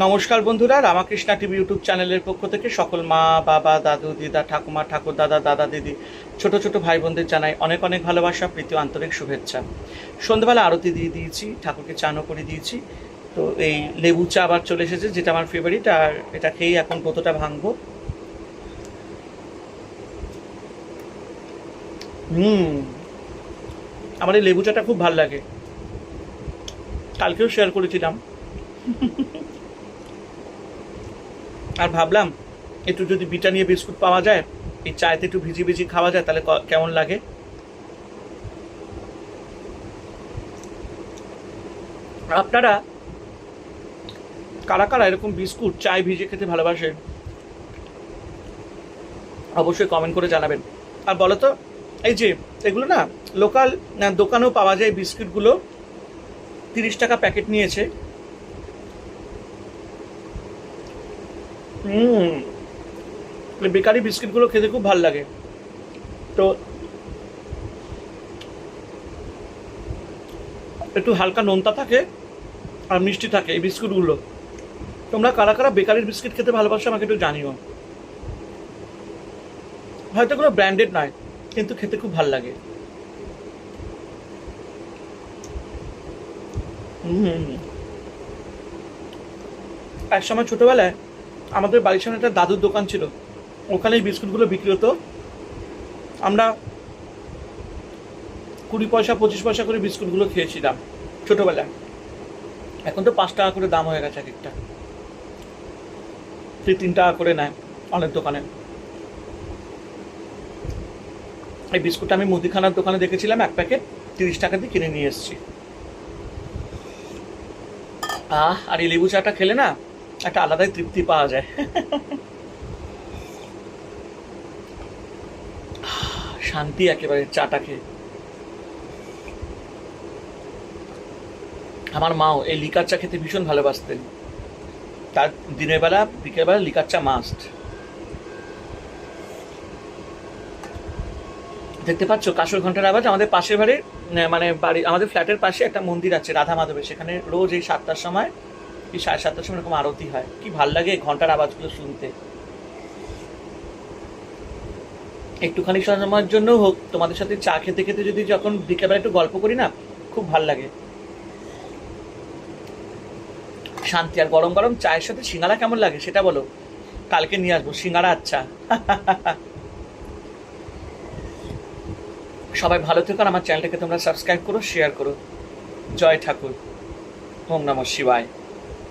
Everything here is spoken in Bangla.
নমস্কার বন্ধুরা, রামাকৃষ্ণা টিভি ইউটিউব চ্যানেলের পক্ষ থেকে সকল মা বাবা দাদু দিদা ঠাকুমা ঠাকুর দাদা দাদা দিদি ছোট ছোট ভাই বোনদের জানাই অনেক অনেক ভালোবাসা, প্রীতি ও আন্তরিক শুভেচ্ছা। সন্ধ্যাবেলা আরতি দিয়ে দিয়েছি, ঠাকুরকে চানও করে দিয়েছি। তো এই লেবু চা আবার চলে এসেছে, যেটা আমার ফেভারিট, আর এটা খেয়েই এখন কতটা ভাঙবো। আমার এই লেবু চাটা খুব ভালো লাগে, কালকেও শেয়ার করেছিলাম। আর ভাবলাম একটু যদি ব্রিটানিয়া বিস্কুট পাওয়া যায়, এই চায়েতে একটু ভিজিয়ে ভিজিয়ে খাওয়া যায়, তাহলে কেমন লাগে। আপনারা কারা কারা এরকম বিস্কুট চায় ভিজিয়ে খেতে ভালোবাসেন, অবশ্যই কমেন্ট করে জানাবেন। আর বলো তো, এই যে এগুলো না লোকাল দোকানেও পাওয়া যায় বিস্কুটগুলো, 30 টাকা প্যাকেট নিয়েছে। বেকারি বিস্কিটগুলো খেতে খুব ভালো লাগে। তো একটু হালকা নোনতা থাকে আর মিষ্টি থাকে এই বিস্কুটগুলো। তোমরা কারা কারা বেকারির বিস্কিট খেতে ভালোবাসো আমাকে একটু জানিও। হয়তো কোনো ব্র্যান্ডেড নয়, কিন্তু খেতে খুব ভালো লাগে। এক সময় ছোটবেলায় আমাদের বাড়ির সামনে একটা দাদুর দোকান ছিল, ওখানে এই বিস্কুটগুলো বিক্রি হতো। আমরা 20 পয়সা 25 পয়সা করে বিস্কুটগুলো খেয়েছিলাম ছোটবেলায়। এখন তো 5 টাকা করে দাম হয়ে গেছে এক একটা, 3 টাকা করে নেয় অনেক দোকানে। এই বিস্কুটটা আমি মুদিখানার দোকানে দেখেছিলাম, এক প্যাকেট 30 টাকা দিয়ে কিনে নিয়ে এসেছি। আর এই লেবু চাটা খেলে না একটা আলাদাই তৃপ্তি পাওয়া যায়। শান্তি একেবারে চাটা খেয়ে। আমার মাও এই লিকার চা খেতে ভীষণ ভালোবাসতেন, তার দিনের বেলা বিকেলবেলা লিকার চা মাস্ট। দেখতে পাচ্ছ কাঁসর ঘন্টার আওয়াজ। আমাদের পাশের বাড়ির মানে বাড়ি, আমাদের ফ্ল্যাটের পাশে একটা মন্দির আছে রাধা মাধবের, সেখানে রোজ এই 7টার সময় কি 7:30টার সময় এরকম আরতি হয়। কি ভাল লাগে ঘন্টার আওয়াজগুলো শুনতে। একটুখানি সময়ের জন্য হোক তোমাদের সাথে চা খেতে খেতে যদি যখন বিকেলবেলা একটু গল্প করি না, খুব ভাল লাগে, শান্তি। আর গরম গরম চায়ের সাথে সিঙ্গারা কেমন লাগে সেটা বলো, কালকে নিয়ে আসবো সিঙ্গারা। আচ্ছা, সবাই ভালো থেকো, আর আমার চ্যানেলটাকে তোমরা সাবস্ক্রাইব করো, শেয়ার করো। জয় ঠাকুর, ওম নমঃ শিবায়।